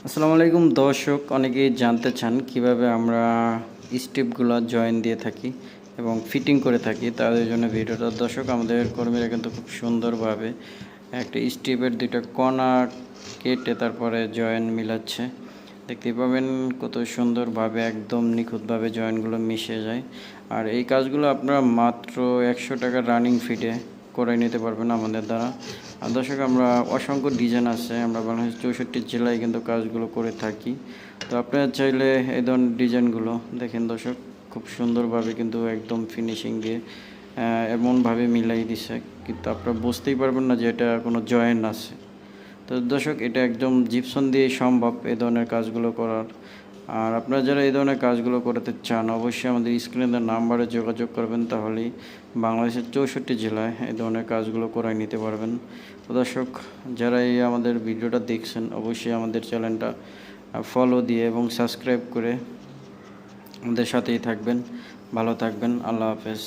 আসসালামু আলাইকুম দর্শক, অনেকেই জানতে চান কিভাবে আমরা স্টেপগুলো জয়েন দিয়ে থাকি এবং ফিটিং করে থাকি। তাদের জন্য ভিডিওটা দর্শক, আমাদের কর্মীরা কিন্তু খুব সুন্দরভাবে একটা স্টেপের দুইটা কণা কেটে তারপরে জয়েন মিলাচ্ছে। দেখতে পাবেন কত সুন্দরভাবে একদম নিখুঁতভাবে জয়েনগুলো মিশে যায়। আর এই কাজগুলো আপনারা মাত্র 100 টাকার রানিং ফিটে করে নিতে পারবেন আমাদের দ্বারা। আর দর্শক, আমরা অসংখ্য ডিজাইন আছে, আমরা বাংলাদেশের 64 জেলায় কিন্তু কাজগুলো করে থাকি। তো আপনারা চাইলে এই ধরনের ডিজাইনগুলো দেখেন দর্শক, খুব সুন্দরভাবে কিন্তু একদম ফিনিশিং দিয়ে এমনভাবে মিলাই দিছে, কিন্তু আপনারা বুঝতেই পারবেন না যে এটা কোনো জয়েন আছে। তো দর্শক, এটা একদম জিপসন দিয়ে সম্ভব এই ধরনের কাজগুলো করার। আর আপনারা যারা এই ধরনের কাজগুলো করতে চান, অবশ্যই আমাদের স্ক্রিনের নাম্বারে যোগাযোগ করবেন, তাহলেই বাংলাদেশের 64 জেলায় এই ধরনের কাজগুলো করাই নিতে পারবেন। তো দর্শক, যারা এই আমাদের ভিডিওটা দেখছেন, অবশ্যই আমাদের চ্যানেলটা ফলো দিয়ে এবং সাবস্ক্রাইব করে আমাদের সাথেই থাকবেন। ভালো থাকবেন। আল্লাহ হাফেজ।